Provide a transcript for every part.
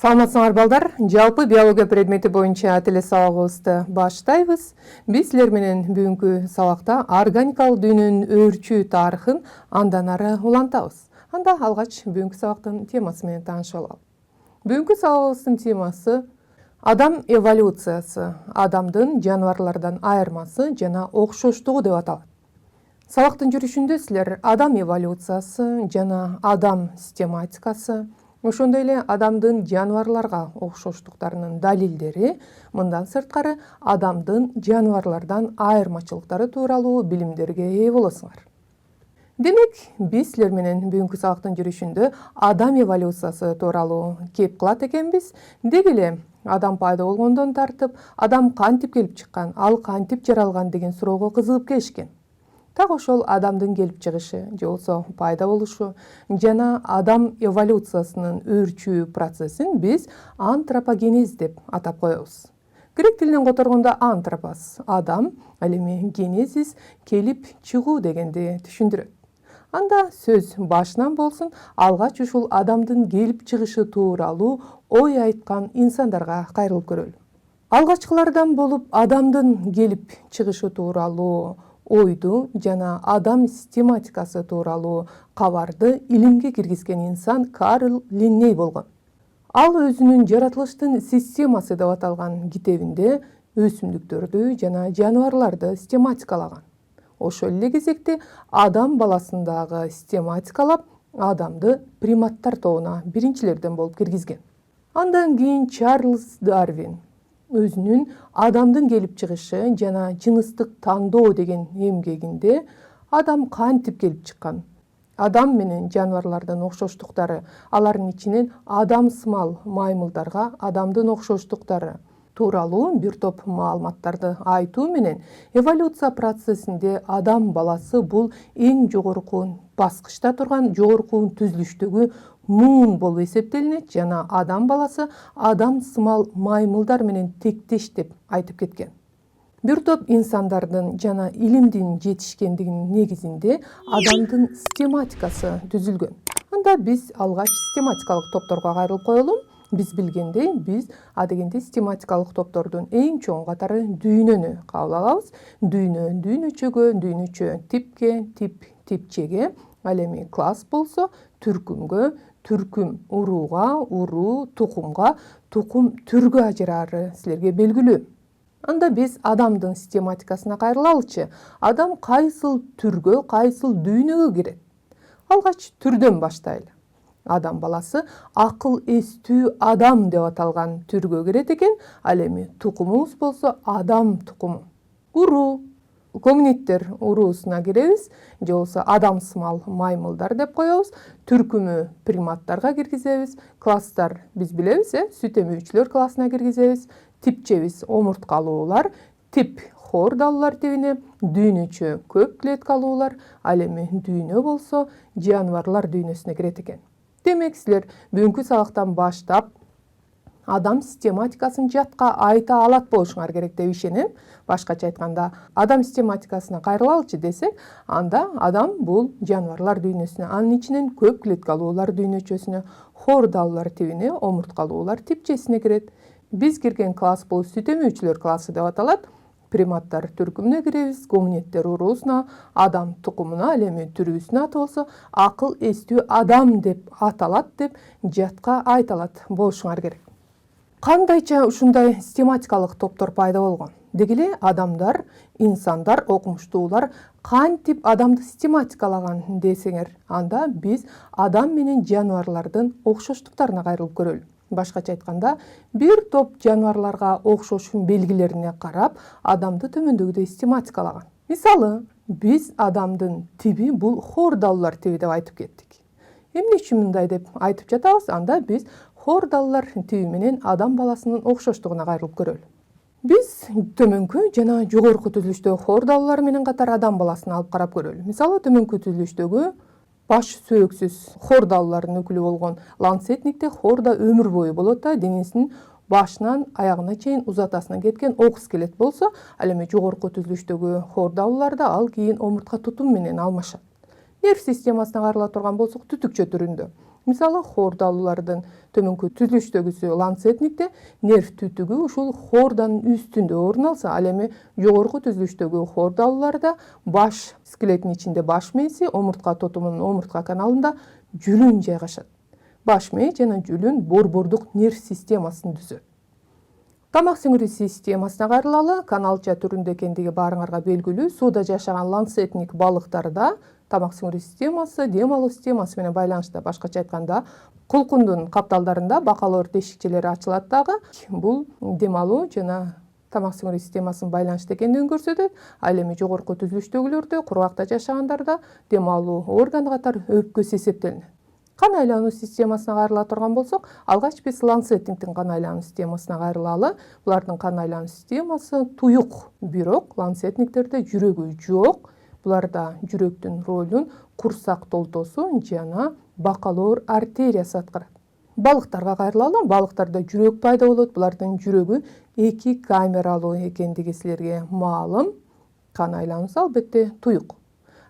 Саламатсыңар балдар, жалпы биология предмети боюнча теле сабагыбызды баштайбыз. Биз силер менен бүгүнкү сабакта органикалык дүйнөнүн өөрчүү тарыхын андан ары улантабыз. Анда алгач бүгүнкү сабактын темасы менен таанышып алалы. Бүгүнкү сабагыбыздын темасы Адам эволюциясы, Адамдын жаныбарлардан айырмасы жана окшоштугу деп аталат. Сабактын жүрүшүндө силер Адам эволюциясы жана Адам систематикасы, ошондой эле Адамдын жаныбарларга окшоштуктарынын далилдери, мындан сырткары Адамдын жаныбарлардан айырмачылыктары тууралуу билимдерге ээ болосуңар. Демек, биз силер менен бүгүнкү сабактын жүрүшүндө Адам эволюциясы тууралуу кеп кылат экенбиз. Деги эле Адам пайда болгондон тартып, Адам кантип келип чыккан, ал кантип жаралган деген суроого кызыгып келишкен. Так ошол Адамдын келип чыгышы, же болбосо пайда болушу жана Адам эволюциясынын өөрчүү процессин биз антропогенез деп атап коебуз. Грек тилинен которгондо антропос Адам, ал эми генезис келип чыгуу дегенди түшүндүрөт. Анда сөз башынан болсун, алгач ушул Адамдын келип чыгышы тууралуу ой айткан инсандарга кайрылып көрөлү. Алгачкылардан болуп Адамдын келип чыгышы тууралуу ойду жана Адам систематикасы тууралуу кабарды илимге киргизген инсан Карл Линней болгон. Ал өзүнүн жаратылыштын системасы деп аталган китебинде өсүмдүктөрдү жана жаныбарларды систематикалаган. Ошол эле кезекте Адам баласын дагы систематикалап, Адамды приматтар тобуна биринчилерден болуп киргизген. Андан кийин Чарльз Дарвин өзүнүн Адамдын келип чыгышы жана жыныстык тандоо деген эмгегинде Адам кантип келип чыккан, Адам менен жаныбарлардын окшоштуктары, алардын ичинен адамсымал маймылдарга Адамдын окшоштуктары тууралуу бир топ маалыматтарды айтуу менен эволюция процессинде Адам баласы бул эң жогорку баскычта турган жогорку түзүлүштөгү муун болуп эсептелинет жана Адам баласы адамсымал маймылдар менен тектеш деп айтып кеткен. Бир топ инсандардын жана илимдин жетишкендигинин негизинде Адамдын систематикасы түзүлгөн. Анда биз алгач систематикалык топторго кайрылып коелу. Биз билгендей, биз адегенде систематикалык топтордун эң чоң катары дүйнөнү кабыл алабыз. Дүйнө дүйнөчөгө, дүйнөчө типке, тип типчеге, ал эми класс болсо түркүмгө, түркүм урууга, уруу тукумга, тукум түргө ажыраары силерге белгилүү. Анда биз Адамдын систематикасына кайрылалычы. Адам кайсыл түргө, кайсыл дүйнөгө кирет? Алгач түрдөн баштайлы. Адам баласы акыл эстүү Адам деп аталган түргө кирет экен, ал эми тукумубуз болсо Адам тукуму. Уруу, гоминидтер уруусуна киребиз, же болбосо адамсымал маймылдар деп коебуз. Түркүмү приматтарга киргизебиз. Класстар биз билебиз, сүт эмүүчүлөр классына киргизебиз. Типчебиз омурткалуулар, тип хордалуулар тибине, дүйнөчө көп клеткалуулар, ал эми дүйнө болсо жаныбарлар дүйнөсүнө кирет экен. Демек, силер бүгүнкү сабактан баштап Адам систематикасын жатка айта алат болушуңар керек деп ишенем. Башкача айтканда, Адам систематикасына кайрылалычы десек, анда Адам бул жаныбарлар дүйнөсүнө, анын ичинен көп клеткалуулар дүйнөчөсүнө, хордалуулар тибине, омурткалуулар типчесине кирет. Биз кирген класс бул сүт эмүүчүлөр классы деп аталат. Приматтар түркүмүнө киребиз, гоминидтер уруусуна, Адам тукумуна, ал эми түрүбүздүн аты болсо акыл эстүү Адам деп аталат деп жатка айталат болушуңар керек. Кандайча ушундай систематикалык топтор пайда болгон? Деги эле адамдар, инсандар, окумуштуулар кантип Адамды систематикалаган десеңер, анда биз Адам менен жаныбарлардын окшоштуктарына кайрылып көрөлү. Башкача айтканда, бир топ жаныбарларга окшошун белгилерине карап, Адамды төмөндөгүдөй систематикалаган. Мисалы, биз Адамдын тиби бул хордалуулар тиби деп айтып кеттик. Эмне үчүн мындай деп айтып жатабыз? Анда биз хордалуулар тиби менен Адам баласынын окшоштугуна кайрылып көрөлү. Биз төмөнкү жана жогорку түзүлүштөгү хордалуулар менен катар Адам баласын алып карап көрөлү. Мисалы, төмөнкү түзүлүштөгү баш сөөксүз хордалуулардын өкүлү болгон ланцетникте хорда өмүр бою болот да, денесинин башынан аягына чейин узатасынан кеткен ок скелет болсо, ал эми жогорку түзүлүштөгү хордалууларда ал кийин омуртка тутум менен алмашат. Нерв системасына карала турган болсок, түтүкчө түрүндө. Мисалы хордалуулардын төмөнкү түзүлүштөгүсү ланцетникте нерв түтүгү ушул хорданын үстүндө орун алса, ал эми жогорку түзүлүштөгү хордалууларда баш скелеттин ичинде баш мээси, омуртка тотумунун омуртка каналында жүлүн жайгашат. Баш мээ жана жүлүн борбордук нерв системасын түзөт. Тамак сиңирүү системасына кайрылалы, каналча түрүндө экендиги баарыңарга белгилүү. Сууда жашаган ланцетник балыктарда тамак сиңирүү системасы дем алуу системасы менен байланышта. Башкача айтканда, кулкундун капталдарында бакалоор тешикчелери ачылат дагы. Бул дем алуу жана тамак сиңирүү системасынын байланышта экендигин көрсөтөт. Ал эми жогорку түзүлүштөгүлөрдө, кургакта жашагандарда дем алуу органы катары өпкөсү эсептелинет. Кан айлануу системасына кайрыла турган болсок, алгач биз ланцетниктин кан айлануу системасына кайрылалы. Булардын кан айлануу системасы туюк, бирок ланцетниктерде жүрөгү жок. Буларда жүрөктүн ролун курсак толтосу жана бакалоор артериясы аткарат. Балыктарга кайрылалы. Балыктарда жүрөк пайда болот. Булардын жүрөгү 2 камералуу экендиги силерге маалым. Кан айлануусу албетте туюк.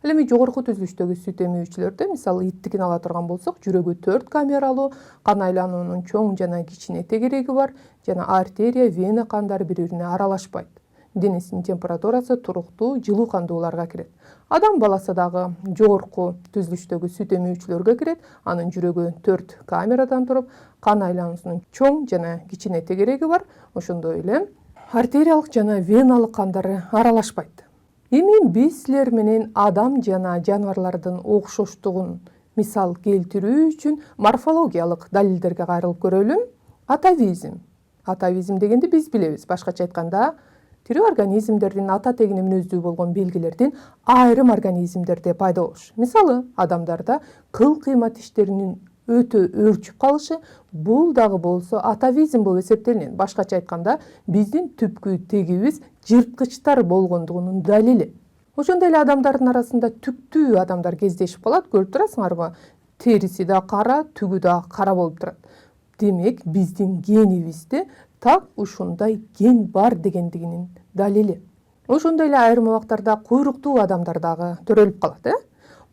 Ал эми жогорку түзүлүштөгү сүт эмүүчүлөрдө, мисалы иттикин ала турган болсок, жүрөгү 4 камералуу, кан айлануунун чоң жана кичине тегереги бар, жана артерия, вена кандары бири-бирине аралашпайт. Денесинин температурасы туруктуу, жылуу кандууларга кирет. Адам баласы дагы жогорку түзүлүштөгү сүт эмүүчүлөргө кирет. Анын жүрөгү 4 камерадан туруп, кан айлануусунун чоң жана кичине тегереги бар. Ошондой эле артериялык жана веналык кандары аралашпайт. Эми биз силер менен адам жана жаныбарлардын окшоштугун мисал келтирүү үчүн морфологиялык далилдерге кайрылып көрөлү. Атавизм. Атавизм дегенди биз билебиз. Башкача айтканда, тирүү организмдердин ата тегине мүнөздүү болгон белгилердин айрым организмдерде пайда болушу. Мисалы, адамдарда кыл кыйма тиштеринин өтө өөрчүп калышы, бул дагы болсо атавизм болуп эсептелинет. Башкача айтканда, биздин түпкү тегибиз жырткычтар болгондугунун далили. Ошондой эле адамдардын арасында түктүү адамдар кездешип калат. Көрүп турасыңарбы? Териси да кара, түгү да кара болуп турат. Демек, биздин генибизде так ушундай ген бар дегендигинин далили. Ошондой эле айрым убактарда куйруктуу адамдар дагы төрөлүп калат,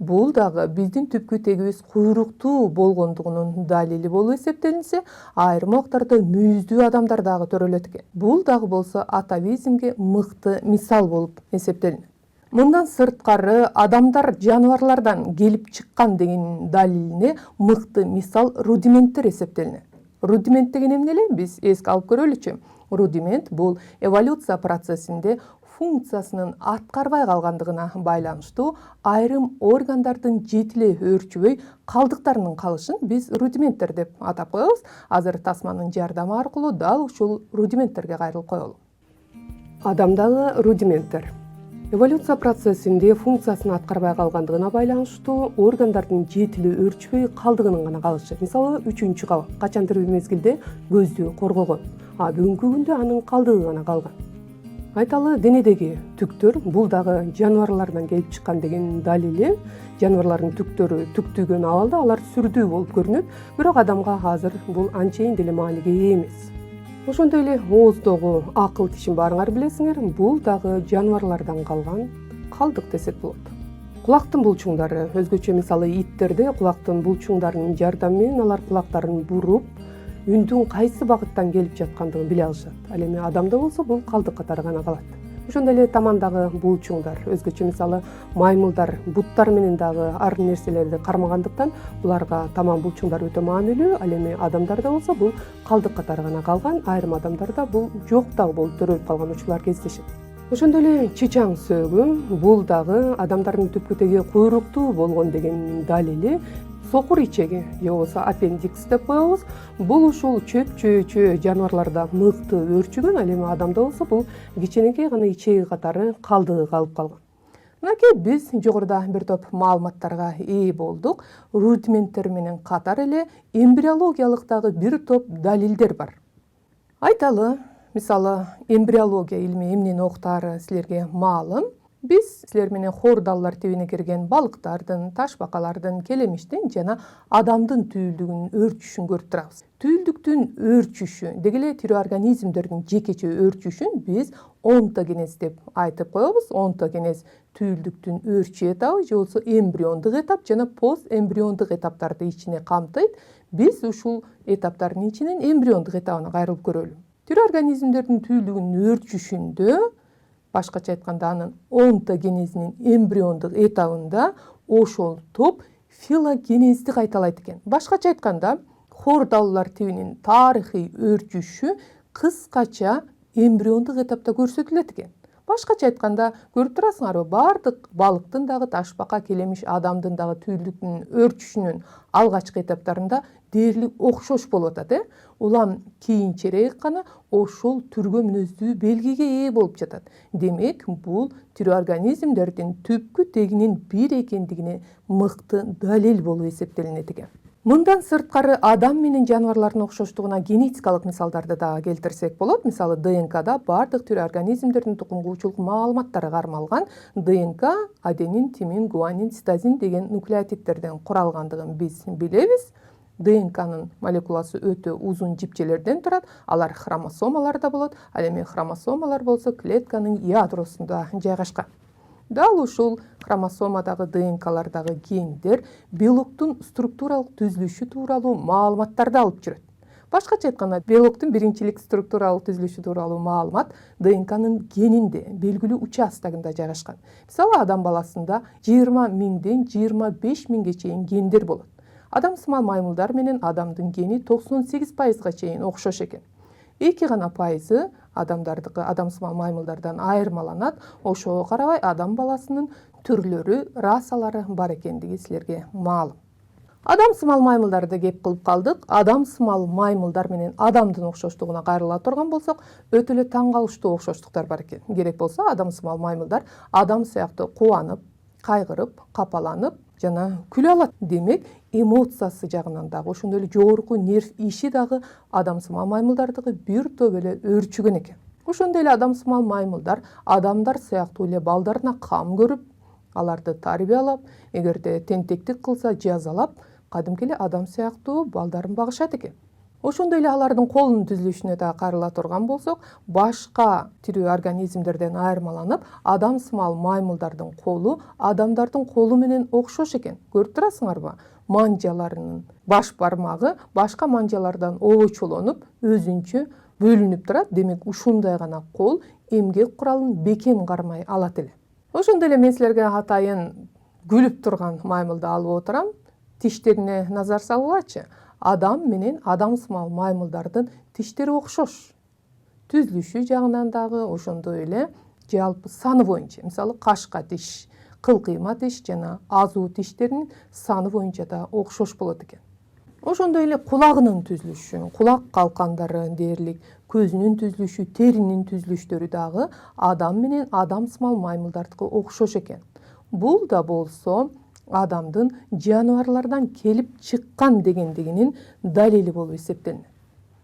Бул дагы биздин түпкү тегибиз куйруктуу болгондугунун далили болуп эсептелинсе, айрым убактарда мүйүздүү адамдар дагы төрөлөт экен. Бул дагы болсо атавизмге мыкты мисал болуп эсептелинет. Мындан сырткары, адамдар жаныбарлардан келип чыккан деген далилине мыкты мисал рудименттер эсептелинет. Рудимент деген эмне эле? Биз эске алып көрөлүчү. Рудимент бул эволюция процессинде функциясынын аткарбай калгандыгына байланыштуу айрым органдардын жетиле өөрчүбөй калдыктарынын калышын биз рудименттер деп атап коебуз. Азыр тасманын жардамы аркылуу дал ушул рудименттерге кайрылып коелу. Адамдагы рудименттер. Эволюция процессинде функциясын аткарбай калгандыгына байланыштуу органдардын жетиле өөрчүбөй калдыгынын гана калышы. Мисалы, 3-чү кабак качандыр бир мезгилде көздү коргогон, а бүгүнкү күндө анын калдыгы гана калган. Айталы, денедеги түктөр бул дагы жаныбарлардан келип чыккан деген далили. Жаныбарлардын түктөрү түктүгөн абалда алар сүрдүү болуп көрүнөт, бирок адамга азыр бул анчейин деле мааниге ээ эмес. Ошондой эле ооздогу акыл тишин баарыңар билесиңер, бул дагы жаныбарлардан калган калдык десек болот. Кулактын булчуңдары, өзгөчө мисалы иттерде кулактын булчуңдарынын жардамы менен алар кулактарын буруп, үндүн кайсы багыттан келип жаткандыгын биле алышат. Ал эми адамда болсо бул калдык катары гана калат. Ошондой эле тамандагы булчуңдар, өзгөчө мисалы маймылдар буттар менен дагы ар нерселерди кармагандыктан буларга таман булчуңдар өтө маанилүү. Ал эми адамдарда болсо бул калдык катары гана калган, айрым адамдарда бул жок дагы болуп төрөлүп калган учурлар кездешет. Ошондой эле чычаң сөөгү, бул дагы адамдардын түпкү теги куйруктуу болгон деген далили. Сокур ичеги, же болбосо аппендикс деп коебуз. Бул ушул чөп-чөөчү жаныбарларда мыкты өөрчүгөн, ал эми адамда болсо бул кичинекей гана ичеги катары калдыгы калып калган. Мынакей биз жогоруда бир топ маалыматтарга ээ болдук. Рудименттер менен катар эле эмбриологиялык дагы бир топ далилдер бар. Айталы, мисалы эмбриология илми эмнени окутаары силерге маалым. Биз силер менен хордаллар тибине кирген балыктардын, ташбакалардын, келемиштин жана адамдын түйүлдүгүнүн өөрчүшүн көрүп турабыз. Түйүлдүктүн өөрчүшү, деги эле тирүү организмдердин жекече өөрчүшүн биз онтогенез деп айтып коебуз. Онтогенез түйүлдүктүн өөрчү этабы же болбосо эмбриондук этап жана постэмбриондук этаптарды ичине камтыйт. Биз ушул этаптардын ичинен эмбриондук этабына кайрылып көрөлү. Тирүү организмдердин түйүлдүгүнүн өөрчүшүндө, башкача айтканда анын онтогенезинин эмбриондук этабында ошол топ филогенезди кайталайт экен. Башкача айтканда, хордаллар тибинин тарыхый өөрчүшү кыскача эмбриондук этапта көрсөтүлөт экен. Башкача айтканда, көрүп турасыңарбы, бардык балыктын дагы, ташбака, келемиш, адамдын дагы түйүлдүктүн өөрчүшүнүн алгачкы этаптарында дээрлик окшош болуп атат, улам кийинчерээк гана ошол түргө мүнөздүү белгиге ээ болуп жатат. Демек, бул тирүү организмдердин түпкү тегинин бир экендигине мыкты далил болуп эсептелинет экен. Мындан сырткары адам менен жаныбарлардын окшоштугуна генетикалык мисалдарды дагы келтирсек болот. Мисалы, ДНКда бардык тирүү организмдердин тукумгуучулук маалыматтары кармалган. ДНК аденин, тимин, гуанин, цитозин деген нуклеотидтерден куралгандыгын биз билебиз. ДНКнын молекуласы өтө узун жипчелерден турат. Алар хромосомаларда болот. Ал эми хромосомалар болсо клетканын ядросунда жайгашкан. Дал ушул хромосомадагы ДНКлардагы гендер белоктун структуралык түзүлүшү тууралуу маалыматтарды алып жүрөт. Башкача айтканда, белоктун биринчилик структуралык түзүлүшү тууралуу маалымат ДНКнын генинде, белгилүү участогунда жайгашкан. Мисалы, адам баласында 20 миңден 25 миңге чейин гендер болот. Адамсымал маймылдар менен адамдын гени 98%га чейин окшош экен. 2 гана пайызы адамдардыкы адамсымал маймылдардан айырмаланат. Ошого карабай адам баласынын түрлөрү, расалары бар экендиги силерге маалым. Адамсымал маймылдарды кеп кылып калдык. Адамсымал маймылдар менен адамдын окшоштугуна кайрыла турган болсок, өтө эле таң калыштуу окшоштуктар бар экен. Керек болсо, адамсымал маймылдар адам сыяктуу кубанып, кайгырып, капаланып жана күлө алат. Демек, эмоциясы жагынан дагы, ошондой эле жогорку нерв иши дагы адамсымал маймылдардыкы бир топ эле өөрчүгөн экен. Ошондой эле адамсымал маймылдар адамдар сыяктуу эле балдарына кам көрүп, аларды тарбиялап, эгерде тентектик кылса жазалап, кадимки эле адам сыяктуу балдарын багышат экен. Ошондой эле алардын колунун түзүлүшүнө да кайрыла турган болсок, башка тирүү организмдерден айырмаланып, адамсымал маймылдардын колу адамдардын колу менен окшош экен. Көрүп турасыңарбы? Манжаларынын баш бармагы башка манжалардан обочолонуп, өзүнчө бөлүнүп турат. Демек, ушундай гана кол эмгек куралын бекем кармай алат эле. Ошондой эле мен силерге атайын күлүп турган маймылды алып отурам. Тиштерине назар салгылачы. Адам менен адамсымал маймылдардын тиштери окшош. Түзүлүшү жагынан дагы, ошондой эле жалпы саны боюнча. Мисалы, кашка тиш, кылкыйма тиш жана азуу тиштеринин саны боюнча да окшош болот экен. Ошондой эле кулагынын түзүлүшү, кулак калкандары дээрлик, көзүнүн түзүлүшү, теринин түзүлүштөрү дагы адам менен адамсымал маймылдардыкы окшош экен. Бул да болсо адамдын жаныбарлардан келип чыккан дегендигинин далили болуп эсептелет.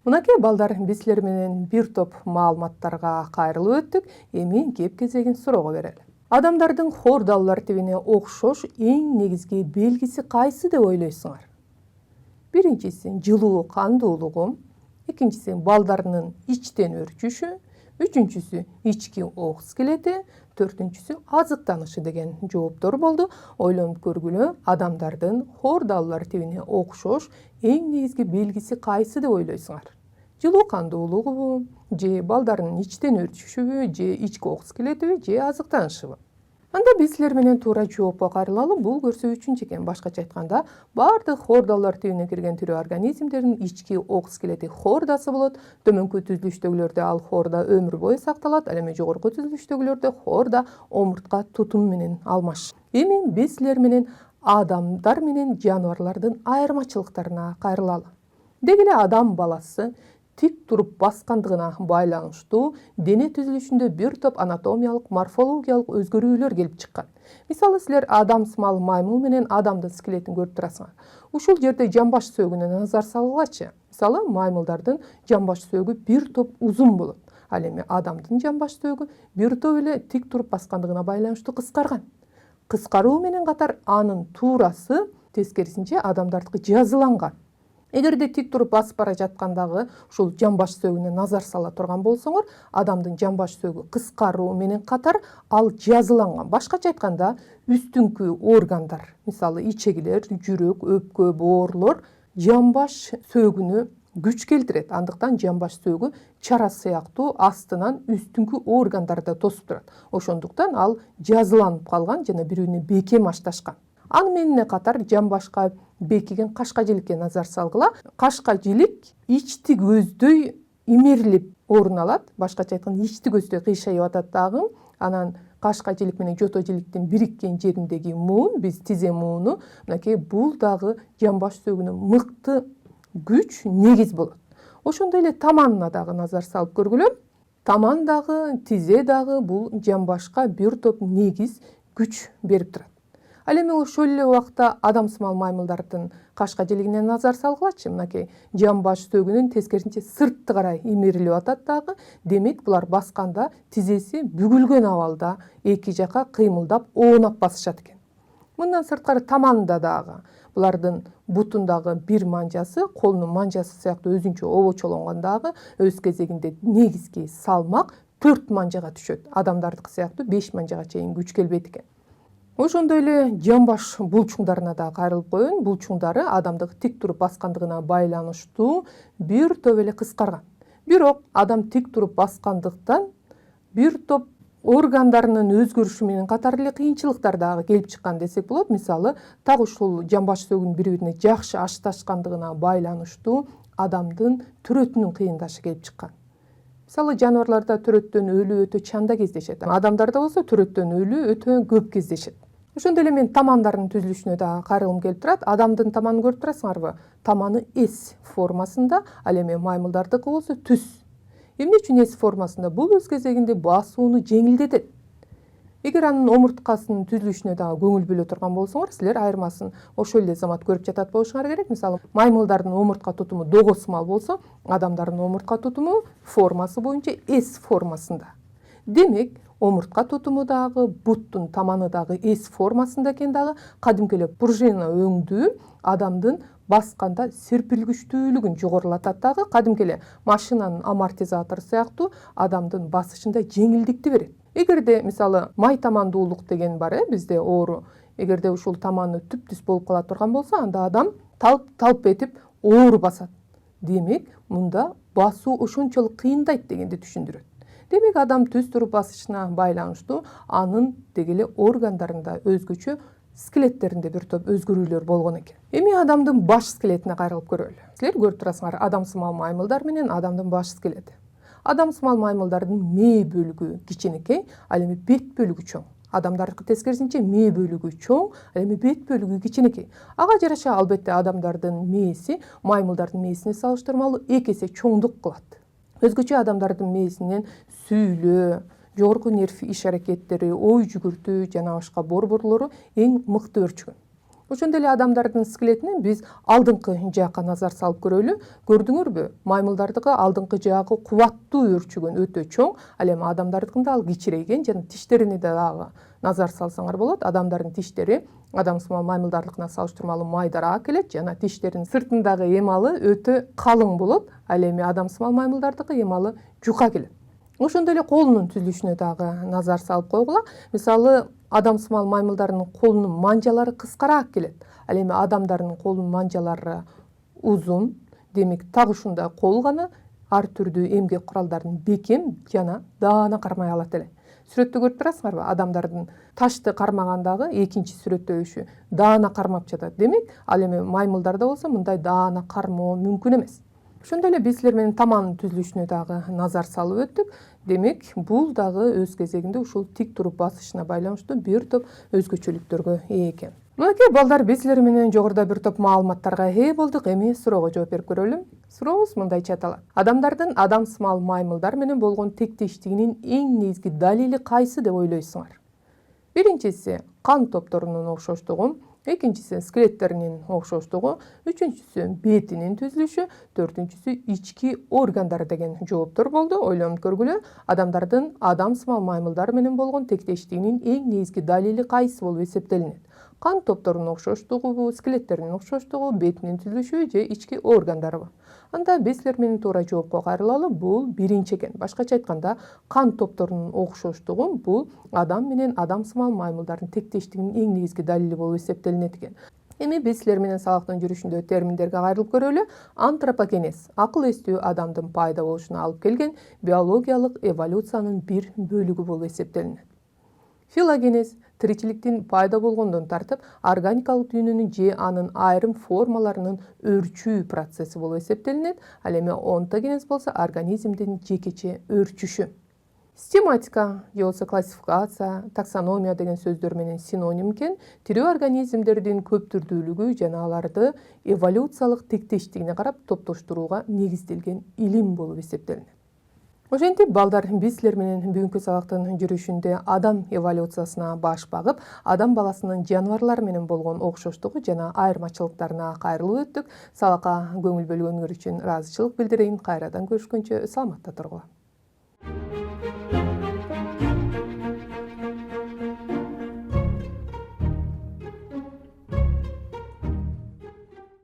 Мынакей балдар, биз силер менен бир топ маалыматтарга кайрылып өттүк. Эми кеп кезегин суроого берели. Адамдардын хордаллар тибине окшош эң негизги белгиси кайсы деп ойлойсуңар? Биринчиси жылуу кандуулугу, экинчиси балдарынын ичтен өөрчүшү, үчүнчүсү ички ок скелети, төртүнчүсү азыктанышы деген жооптор болду. Ойлонуп көргүлө, адамдардын хордаллар тибине окшош эң негизги белгиси кайсы деп ойлойсуңар? Жылуу кандуулугубу, же балдарынын ичтен өөрчүшүбү, же ички ок скелетиби, же азыктанышыбы? Анда биз силер менен туура жоопко кайрылалы. Бул көрсөтүүчүнчү экен. Башкача айтканда, бардык хордаллар тибине кирген тирүү организмдердин ички ок скелети хордасы болот. Төмөнкү түзүлүштөгүлөрдө ал хорда өмүр бою сакталат. Ал эми жогорку түзүлүштөгүлөрдө хорда омуртка тутум менен алмаш. Эми биз силер менен адамдар менен жаныбарлардын айырмачылыктарына кайрылалы. Деги эле адам баласы тик туруп баскандыгына байланыштуу дене түзүлүшүндө бир топ анатомиялык, морфологиялык өзгөрүүлөр келип чыккан. Мисалы, силер адамсымал маймыл менен адамдын скелетин көрүп турасыңар. Ушул жерде жамбаш сөөгүнө назар салгылачы. Мисалы, маймылдардын жамбаш сөөгү бир топ узун болот. Ал эми адамдын жамбаш сөөгү бир топ эле тик туруп баскандыгына байланыштуу кыскарган. Кыскаруу менен катар анын туурасы тескерисинче адамдардыкы жазыланган. Эгерде тик туруп басып бара жаткандагы ушул жамбаш сөөгүнө назар сала турган болсоңор, адамдын жамбаш сөөгү кыскаруу менен катар ал жазыланган. Башкача айтканда, үстүңкү органдар, мисалы ичегилер, жүрөк, өпкө, боорлор жамбаш сөөгүнө күч келтирет. Андыктан жамбаш сөөгү чара сыяктуу астынан үстүңкү органдарды тосуп турат. Ошондуктан ал жазыланып калган жана бири-бирине бекем ашташкан. Аны менен катар жамбашка бекиген кашка жиликке назар салгыла. Кашка жилик ичти көздөй имерилип орун алат. Башкача айтканда, ичти көздөй кыйшайып атат дагы. Анан кашка жилик менен жото жиликтин бириккен жериндеги муун, биз тизе мууну, мынакей бул дагы жамбаш сөөгүнө мыкты күч негиз болот. Ошондой эле таманына дагы назар салып көргүлө. Таман дагы, тизе дагы бул жамбашка бир топ негиз күч берип турат. Ал эми ошол эле убакта адамсымал маймылдардын кашка жилигине назар салгылачы. Мынакей жамбаш сөөгүнүн тескерисинче сыртты карай имерилип атат дагы. Демек, булар басканда тизеси бүгүлгөн абалда эки жака кыймылдап, оонап басышат экен. Мындан сырткары таманда дагы булардын бутундагы бир манжасы, колунун манжасы сыяктуу өзүнчө обочолонгон дагы, өз кезегинде негизги салмак 4 манжага түшөт. Адамдардыкы сыяктуу 5 манжага чейин күч келбейт экен. Ошондой эле жамбаш булчуңдарына да кайрылып коеюн. Булчуңдары адамдык тик туруп баскандыгына байланыштуу бир топ эле кыскарган. Бирок адам тик туруп баскандыктан бир топ органдарынын өзгөрүшү менен катар эле кыйынчылыктар дагы келип чыккан десек болот. Мисалы, так ушул жамбаш сөөгүнүн бири-бирине жакшы ашташкандыгына байланыштуу адамдын төрөтүнүн кыйындашы келип чыккан. Мисалы, жаныбарларда төрөттөн өлүү өтө чанда кездешет. Адамдарда болсо төрөттөн өлүү өтө көп кездешет. Ошондой эле мен тамандардын түзүлүшүнө да кайрылгым келип турат. Адамдын таманын көрүп турасыңарбы? Таманы S формасында, ал эми маймылдардыкы болсо түз. Эмне үчүн S формасында? Бул өз кезегинде басууну жеңилдетет. Эгер анын омурткасынын түзүлүшүнө дагы көңүл бөлө турган болсоңор, силер айырмасын ошол эле замат көрүп жатат болушуңар керек. Мисалы, маймылдардын омуртка тутуму догосмал болсо, адамдардын омуртка тутуму формасы боюнча S формасында. Демек, омуртка тутуму дагы, буттун таманы дагы S формасында экен дагы, кадимки эле пружина өңдүү адамдын басканда серпилгүчтүүлүгүн жогорулатат дагы, кадимки эле машинанын амортизатору сыяктуу адамдын басышында жеңилдикти берет. Эгерде, мисалы, май тамандуулук деген бар, бизде оору. Эгерде ушул таманы түп-түз болуп кала турган болсо, анда адам талп этип оору басат. Демек, мында басуу ошончолук кыйындайт дегенди түшүндүрөт. Демек, адам түз туруп басышына байланыштуу анын дегеле органдарында өзгөчө скелеттеринде бир топ өзгөрүүлөр болгон экен. Эми адамдын баш скелетине кайрылып көрөлү. Силер көрүп турасыңар, адамсымал маймылдар менен адамдын баш скелети. Адамсымал маймылдардын мээ бөлүгү кичинекей, ал эми бет бөлүгү чоң. Адамдардыкы тескерисинче мээ бөлүгү чоң, ал эми бет бөлүгү кичинекей. Ага жараша албетте адамдардын мээси маймылдардын мээсине салыштырмалуу 2 эсе чоңдук кылат. Өзгөчө адамдардын мээсинен сүйлөө, жогорку нерв иш аракеттери, ой жүгүртүү жана башка борборлору эң мыкты өрчүгөн. Ошондой эле адамдардын скелетинен биз алдыңкы жакка назар салып көрөлү. Көрдүңөрбү? Маймылдардыкы алдыңкы жагы кубаттуу өрчүгөн, өтө чоң, ал эми адамдардыкында ал кичирейген жана тиштерине дагы назар салсаңар болот. Адамдардын тиштери адамсымал маймылдардыкына салыштырмалуу майдараак келет жана тиштеринин сыртындагы эмалы өтө калың болот. Ал эми адамсымал маймылдардыкы эмалы жука келет. Ошондой эле колунун түзүлүшүнө дагы назар салып койгула. Мисалы, адамсымал маймылдардын колунун манжалары кыскараак келет. Ал эми адамдардын колунун манжалары узун. Демек, так ушундай кол гана ар түрдүү эмгек куралдарын бекем жана даана кармай алат эле. Сүрөттө көрүп турасыңарбы? Адамдардын ташты кармагандагы экинчи сүрөттөбүшү даана кармап жатат. Демек, ал эми маймылдарда болсо мындай даана кармоо мүмкүн эмес. Ошондой эле биз силер менен таманын түзүлүшүнө дагы назар салып өттүк. Демек, бул дагы өз кезегинде ушул тик туруп басышына байланыштуу бир топ өзгөчөлүктөргө ээ экен. Мынакей балдар, биз силер менен жогоруда бир топ маалыматтарга ээ болдук. Эми суроого жооп берип көрөлү. Сурообуз мындайча аталат. Адамдардын адамсымал маймылдар менен болгон тектештигинин эң негизги далили кайсы деп ойлойсуңар? Биринчиси, кан топторунун окшоштугу. экинчиси скелеттеринин окшоштугу, үчүнчүсү бетинин түзүлүшү, төртүнчүсү ички органдары деген жооптор болду. Ойлонуп көргүлө, адамдардын адамсымал маймылдар менен болгон тектештигинин эң негизги далили кайсы болуп эсептелинет? Кан топторунун окшоштугубу, скелеттеринин окшоштугу, бетинин түзүлүшү же ички органдарыбы? Анда биз силер менен туура жоопко кайрылалы. Бул биринчи экен. Башкача айтканда, кан топторунун окшоштугу бул адам менен адамсымал маймылдардын тектештигинин эң негизги далили болуп эсептелинет экен. Эми биз силер менен сабактын жүрүшүндө терминдерге кайрылып көрөлү. Антропогенез акыл эстүү адамдын пайда болушуна алып келген биологиялык эволюциянын бир бөлүгү болуп эсептелинет. Филогенез тиричиликтин пайда болгондон тартып органикалык дүйнөнүн же анын айрым формаларынын өрчүү процесси болуп эсептелинет. Ал эми онтогенез болсо организмдин жекече өрчүшү. Систематика же болбосо классификация, таксономия деген сөздөр менен синоним экен. Тирүү организмдердин көп түрдүүлүгү жана аларды эволюциялык тектештигине карап топтоштурууга негизделген илим болуп эсептелинет. Ошентип, балдар, биз силер менен бүгүнкү сабактын жүрүшүндө адам эволюциясына баш багып, адам баласынын жаныбарлар менен болгон окшоштугу жана айырмачылыктарына кайрылып өттүк. Сабакка көңүл бөлгөнүңөр үчүн ыраазычылык билдирейин. Кайрадан көрүшкөнчө саламатта тургула.